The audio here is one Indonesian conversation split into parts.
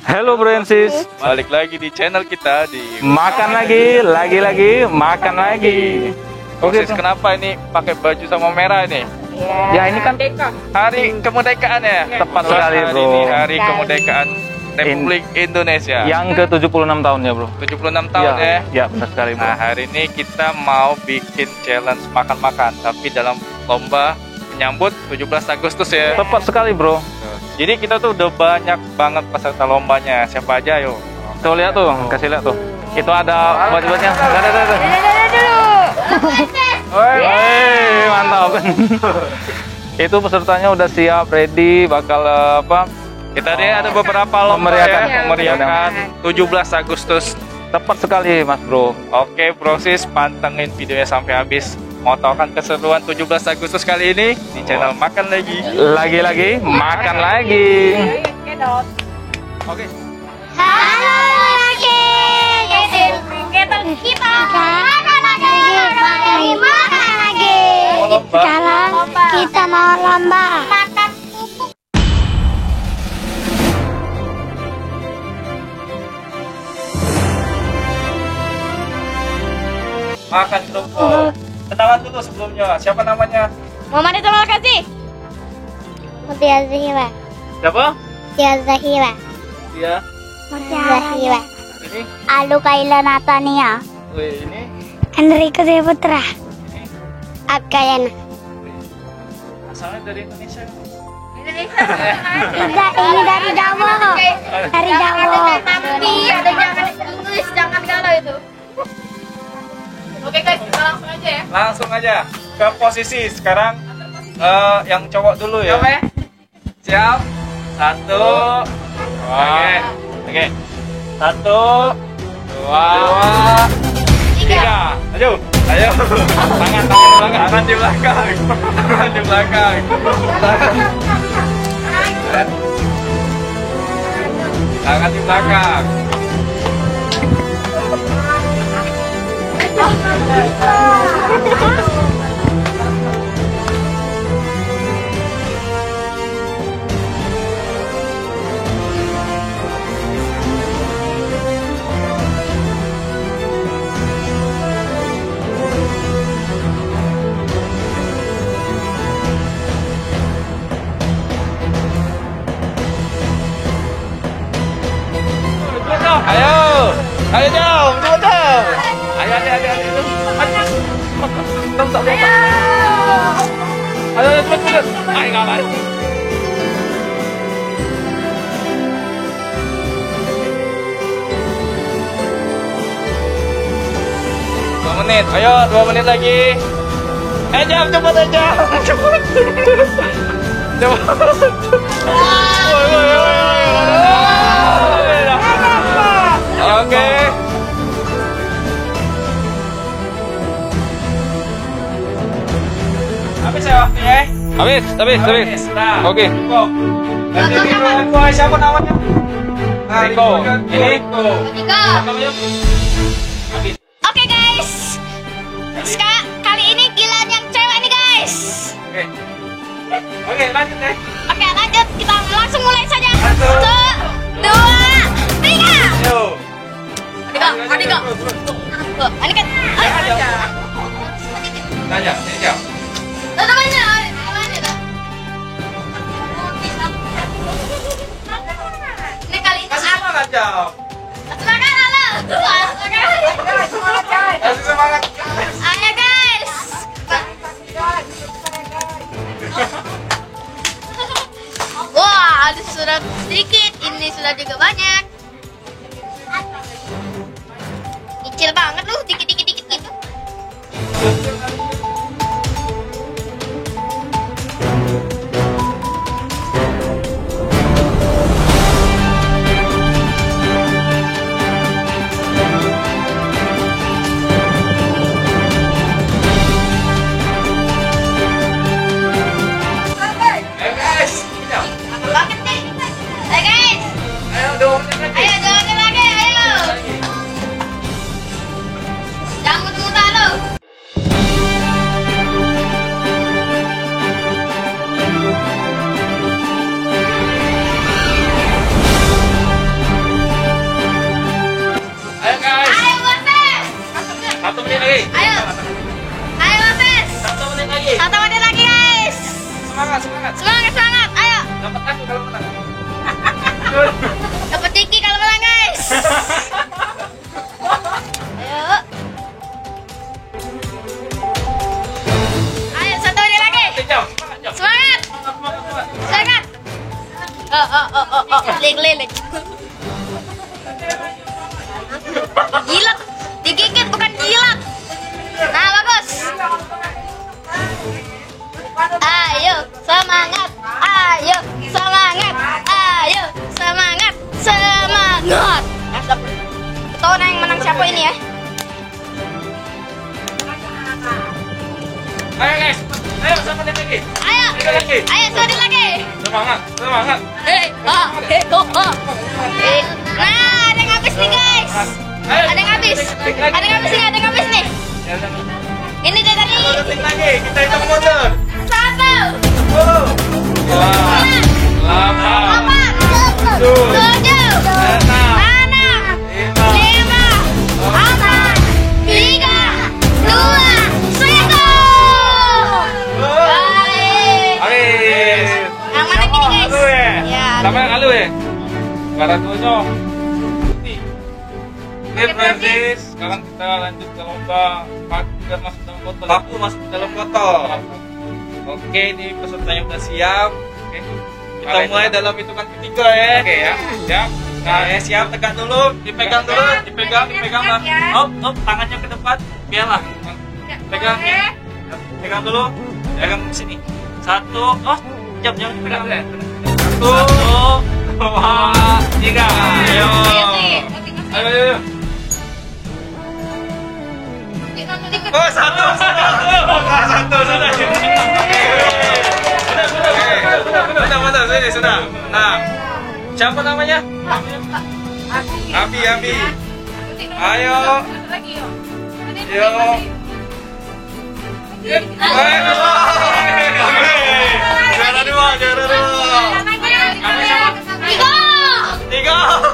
Hello Francis, Balik lagi di channel kita di makan lagi, makan lagi. Oke, kenapa ini pakai baju sama merah nih? Ya ini kan Hari kemerdekaan ya? Tepat sekali, Hari bro. ini hari kemerdekaan Republik Indonesia. yang ke 76 tahun ya bro. 76 tahun ya? Ya benar sekali bro. Nah, hari ini kita mau bikin challenge makan-makan, tapi dalam lomba menyambut 17 Agustus ya. Tepat sekali bro. Jadi kita tuh udah banyak banget peserta lombanya. Siapa aja yuk? Tuh lihat tuh, kasih lihat tuh. Itu ada buat-buatnya. Ada. Woi, mantap. Itu pesertanya udah siap, ready, bakal apa? Kita ada beberapa lomba memeriahkan 17 Agustus. Tepat sekali mas bro. Oke, proses pantengin videonya sampai habis. Mau tahu kan keseruan 17 Agustus kali ini di channel Makan Lagi. Lagi makan lagi. Oke. Halo lagi, kita makan lagi. Sekarang kita mau lomba makan pupuk. Makan kerupuk. Kenalan dulu sebelumnya. Siapa namanya? Muhammad terima kasih. Mutia Zahira. Siapa? Mutia Zahira. Dia. Mutia Zahira. Ini. Alu Kaila Natania. Ini. Enrico Deputra. Akayana. Asalnya dari Indonesia. Tidak, ini dari Jawa. Dari Jawa. Tapi ada jangan Inggris, jangan galau itu. Oke guys, kita langsung aja ya. Langsung aja ke posisi sekarang. Yang cowok dulu ya. Siap. Satu. Oke. Satu. Dua. Tiga. Ayo. Tangan di belakang. Tangan di belakang. Tangan di belakang. Ayo jauh, jauh. Ayo. Ayo cepet. Ayo ngapain? 2 menit. Ayo 2 menit lagi. Jam cepet aja. Cepet. Oke. Habis ya waktunya? Habis. Nah, Oke. cukup. Nanti kedua siapa namanya? Riko. Ini Riko. Namanya? Habis. Oke guys. Sekarang kali ini giliran yang cewek nih guys. Oke, lanjut deh. Oke lanjut, kita langsung mulai saja. 1, 2, 3. Ayo. Adika. Ini kan. Tanya, siap. Temannya. Ini kali ini Kasih semangat, jawab. silakan halo. Kasih semangat. Ayo guys. Wah, ada sudah sedikit, ini sudah juga banyak. Kecil banget lu, dikit gitu. Ayo guys. Banget nih. Ayo guys. Ayo 2 menit lagi. Ayo jalan lagi, ayo. Jangan muter-muter lu. Dapat tiki kalau menang guys. Ayo. Ayo satu menit lagi. Semangat. Semangat. Lilik. Jilat. Digigit bukan jilat. Nah, bagus. Ayo, semangat. Ayo, semangat. Ayo, semangat. Semangat. Tahu yang menang siapa ini ya? Ayo guys, ayo sama lagi. Ayo. Ayo, sorry lagi. Semangat. Nah, ada yang habis nih guys. Ada yang habis. Ada yang habis nih. Ini dia tadi. Detik lagi, kita hitung mundur. 1, 8, 7, 6, 5, 4, 3, 2, 1. Yang mana ini guys? Ya. Sama yang alu ya? Karatunya putih. Ini versis. Sekarang kita lanjut ke lomba paku dan masuk dalam botol. Paku masuk dalam botol. Oke, di pesertanya udah siap. Oke. Kita mulai dalam hitungan ketiga ya. Oke ya. Siap. Nah, siap, tegak dulu, dipegang dulu, dipegang lah. Op, tangannya ke depan, biarlah. Pegang ya. Pegang dulu, pegang sini. 1, jangan dipegang. 1, 2, 3. Ayo. Ayo. Oh, satu sudah. Nah, siapa namanya? Abi. Ayo. Juara dua. Tiga.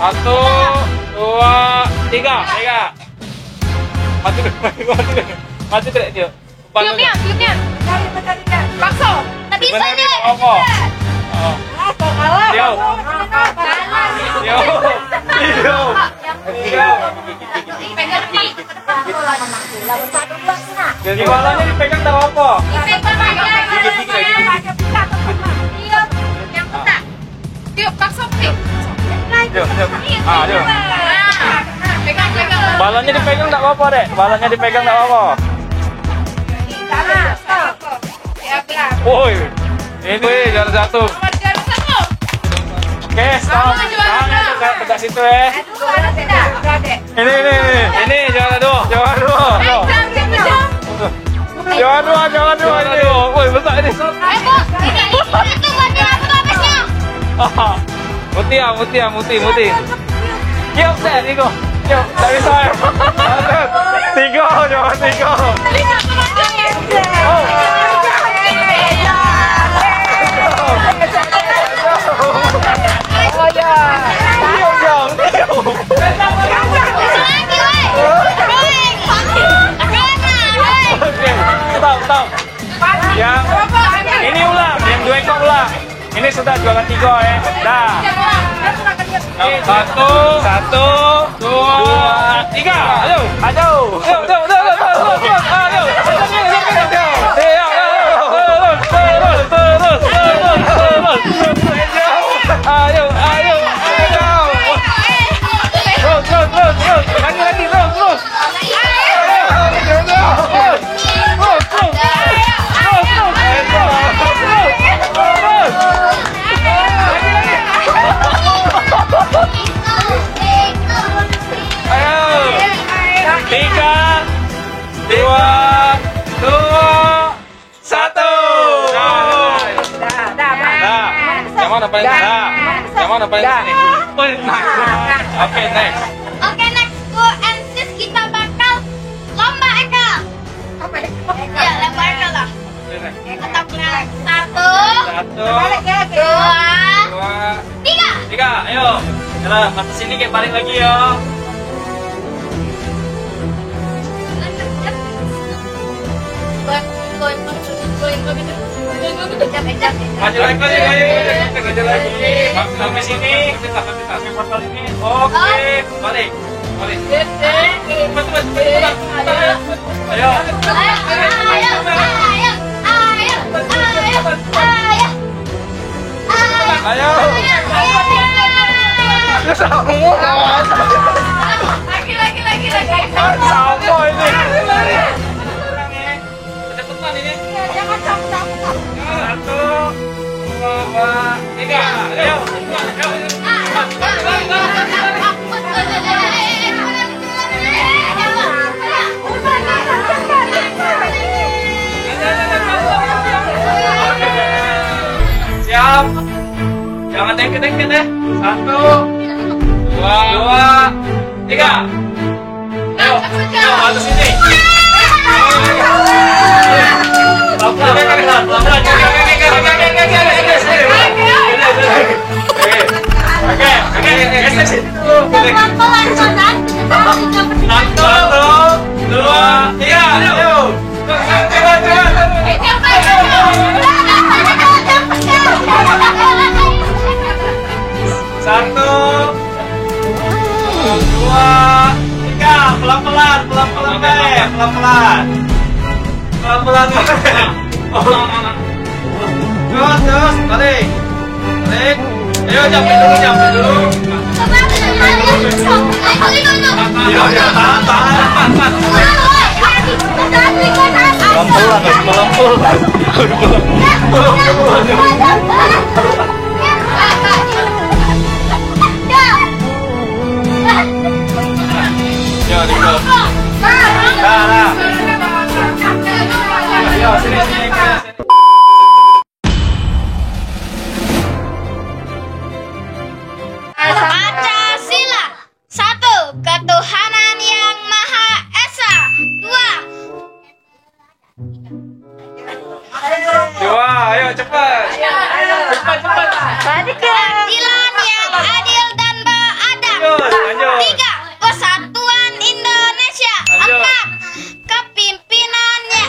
Satu, dua, tiga. Mati tidak dia. Tiupnya. Pakso. Tak bisa nih. Apa? Yo. Jadi balanya dipegang tak apa. Tiup, pakso. Yo. Pegang. Balanya dipegang tak apa, Dek. Balanya dipegang tak apa. Woi. Ini juara satu. Oke, stop. Tangan tegak situ ya. Ini juara dua. Juara dua. Woi, besar ini. Itu buatnya apa habisnya? Muti. Yuk, set, Niko. Yuk, tak bisa ya. Tiga. Oh. Stop. Yang ini ulang, yang 2 ekor ulang. Ini sudah juara 3 ya. Dah. Satu, dua, tiga. Ayo. Terus. Yang mana paling sini? Oke, next. Oke, next Ku and Sis kita bakal lomba ekal. Ya, lomba ekal lah. Kita punya 1, 2, 3. Ayo. Jalan, mata sini kayak balik lagi yo. Maju lagi. Sampai sini, kita sampai portal ini. Oke, balik. Ayo. Lagi. Sama ini. Cepetan ini. Jangan capek. 1, 2, 3. Ayo. Siap. Jangan dengket-dengket ya. 1, 2, 3. Ayo, atas sini. Pelan-pelan. Terus, balik. Ayo, jampe dulu. Ya, tahan. Ya, Ringo. Nah. Ayo, sini. Pancasila. 1. Ketuhanan yang Maha Esa. 2, ayo cepat. Keadilan yang adil dan beradab. Lanjut. 3. Persatuan Indonesia. 4. Kepimpinannya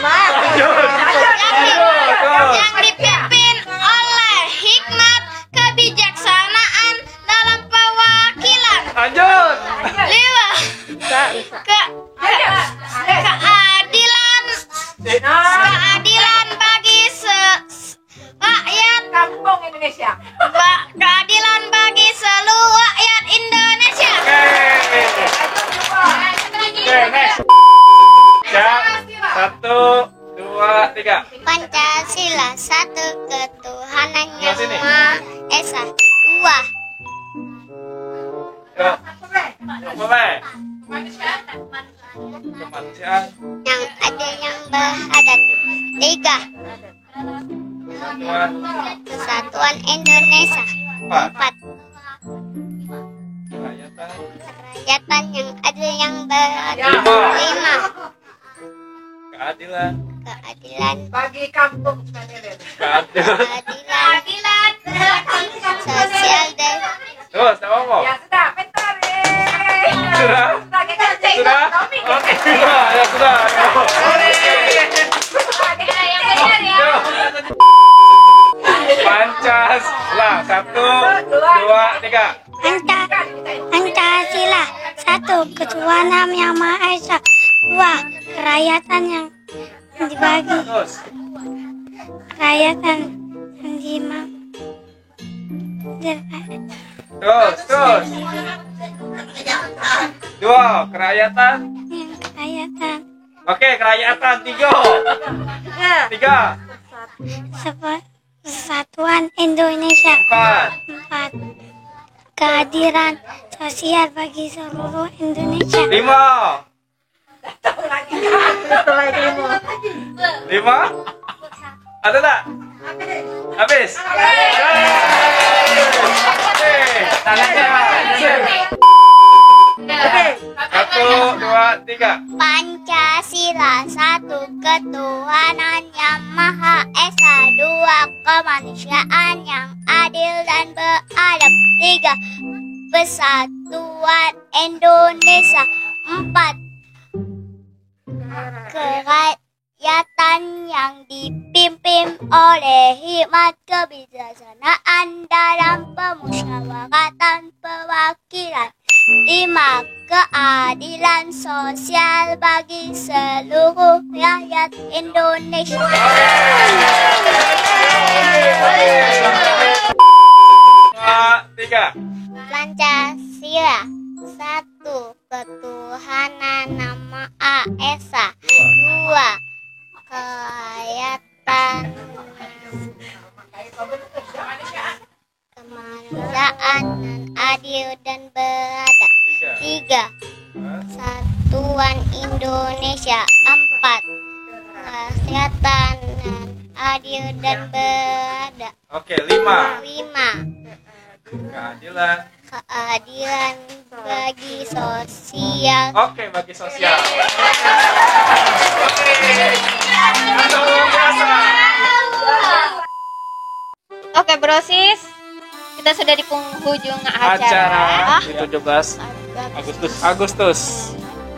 yang dipimpin oleh hikmat kebijaksanaan dalam pewakilan. Lanjut. 5. Keadilan bagi rakyat Kampung Indonesia. keadilan bagi seluruh rakyat Indonesia. Oke, next. Siap. 1, 2, 3. Pancasila. 1. Ketuhanan yang Sini. Maha Esa. 2. Yuk. Mulai. Kemanusiaan. Yang adil yang beradab. 3. Kesatuan Indonesia. 4. Kerakyatan yang adil yang beradab. 5. Keadilan. Bagi kampung Skandirin. Keadilan. Sosial dan Terus, tak apa. Ya sudah, bentar. Sudah? Sudah? Oke. Ya sudah. Pancasila. 1, 2, 3. Pancasila. 1. Ketuhanan yang Maha Esa. 2. Kerakyatan yang dibagi. Terus. Kerakyatan yang dimam. Terus. 2. Kerakyatan. Yang kerakyatan. Oke, kerakyatan. 3. Persatuan Indonesia. 4. 4. Keadilan sosial bagi seluruh Indonesia. 5. 5. Ada tak? Habis. Oke, tangannya. Satu, dua, tiga. Pancasila, satu ketuhanan yang Maha Esa, dua kemanusiaan yang adil dan beradab, tiga persatuan Indonesia, empat kerakyatan yang dipimpin oleh hikmat kebijaksanaan dalam pemusyawaratan perwakilan, lima keadilan sosial bagi seluruh rakyat Indonesia. Dua, tiga. Pancasila, satu ketuhanan yang Maha Esa, dua kerakyatan kemanusiaan yang adil dan beradab, tiga satuan Indonesia, empat kesehatan yang adil dan beradab, Oke, lima. lima Keadilan. keadilan bagi sosial. Oke, bagi sosial. Oke, Brosis. Kita sudah di penghujung acara. Acara di 17 Agustus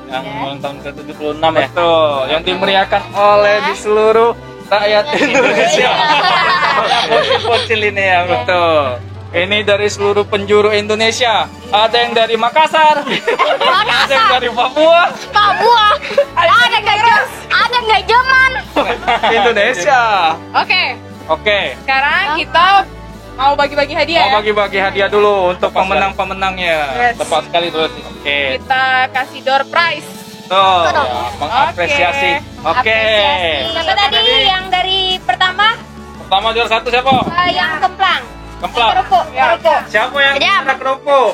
yang ulang tahun ke-76 ya. Betul, yang dimeriahkan oleh di seluruh rakyat Indonesia. Bocil ini ya, betul. Ini dari seluruh penjuru Indonesia. Ada yang dari Makassar, ada yang dari Papua, Ada nggak Jerman? Indonesia. Oke, Oke, sekarang kita mau bagi-bagi hadiah. mau bagi-bagi hadiah dulu untuk pemenang-pemenangnya. Yes. Tepat sekali terus. Oke. Kita kasih door prize. Tuh, ya, mengapresiasi. Oke. Siapa tadi yang dari pertama? Pertama juara satu siapa? Yang kemplang. Kemplang. Kerupuk. Siapa yang Ejam. ada kerupuk?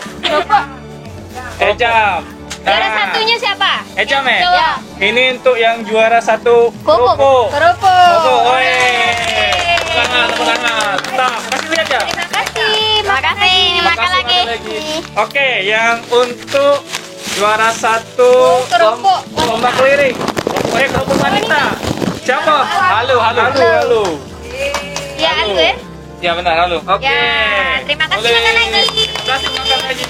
Ejam. Juara Nah, satunya siapa? Ejam ya? Ya. Ini untuk yang juara satu kerupuk. Kerupuk. Woi. Tangan. Nah, kasih lihat ya. Terima kasih. Makasih, makan lagi. Oke, yang untuk juara satu Kerupuk. lomba keliling. Kerupuk wanita. Siapa? Halo. Ya, Halo. aku ya. Ya benar, halo. Oke. Ya, terima kasih, Boleh. makan lagi. Terima kasih, makan lagi.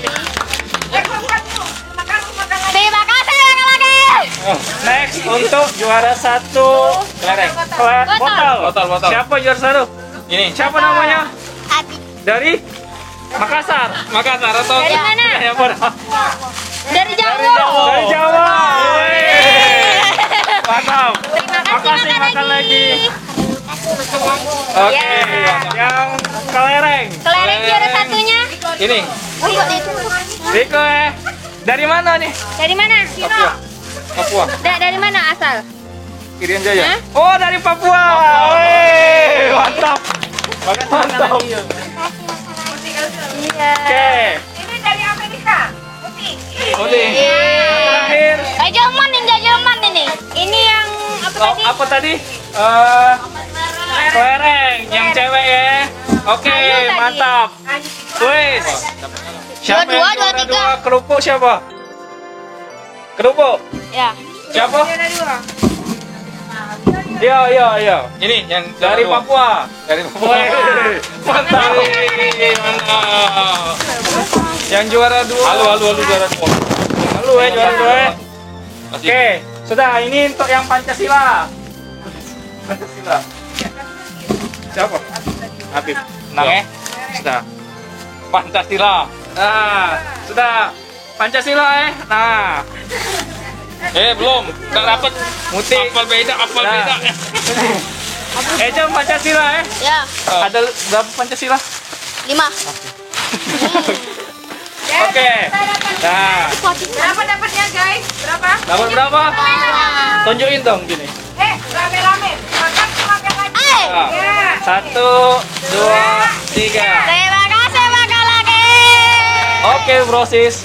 Terima kasih, makan lagi. Next untuk juara satu kelereng. Botol. Siapa juara satu? Ini. Siapa namanya? Abi. Dari Makassar atau Dari mana? Ya, Bor. Dari Jawa. Dari Jawa. Mantap. Terima kasih, makan lagi. Oke, yang kelereng. Kelereng juara satunya. Ini. Riko dari mana nih? Dari mana? Papua. Dari mana asal? Irian Jaya. Hah? Oh, dari Papua. Wih, mantap. Mantap. Iya. Oke. Ini dari Amerika. Putih. Oke. Terakhir. Jerman ini. Ini yang apa tadi? Apa tadi? Kelereng yang cewek ya. Oke, tadi. mantap. Wis. Siapa yang Dua, juara tiga. dua? Kerupuk siapa? Kerupuk. Ya. Siapa? Iya. Ini yang dari Papua. Dari Papua. Mantap. Yang juara dua. Halo juara dua. Halo juara dua. Oke, sudah ini untuk yang Pancasila. Siapa? Habib. Menang ya? Sudah. Pancasila. Nah, sudah. Pancasila Nah. Belum. Enggak dapat. Muti. Apal beda. Jam Pancasila Ya. Ada berapa Pancasila? 5. Oke. Nah, Berapa dapatnya, guys? Berapa? dapat berapa? Tunjukin dong gini. Rame-rame. Makan lagi. Nah, 1, 2, 3. Terima kasih, makan lagi. Oke, Brosis.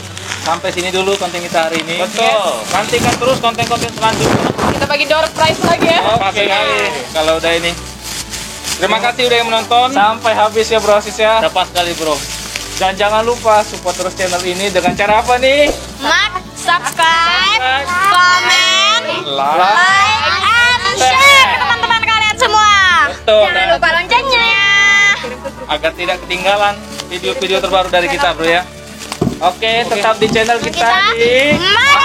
Sampai sini dulu konten kita hari ini. Betul. Nantikan terus konten-konten selanjutnya. Kita bagi door prize lagi ya. Oke. Kalau udah ini. Terima kasih udah yang menonton sampai habis ya bro Asis ya. Tepat sekali bro. Dan jangan lupa support terus channel ini dengan cara apa nih? Subscribe, komen, like, and share ke teman-teman kalian semua. Betul. Jangan lupa loncengnya. Agar tidak ketinggalan video-video terbaru dari kita bro ya. Oke, tetap di channel kita di Kita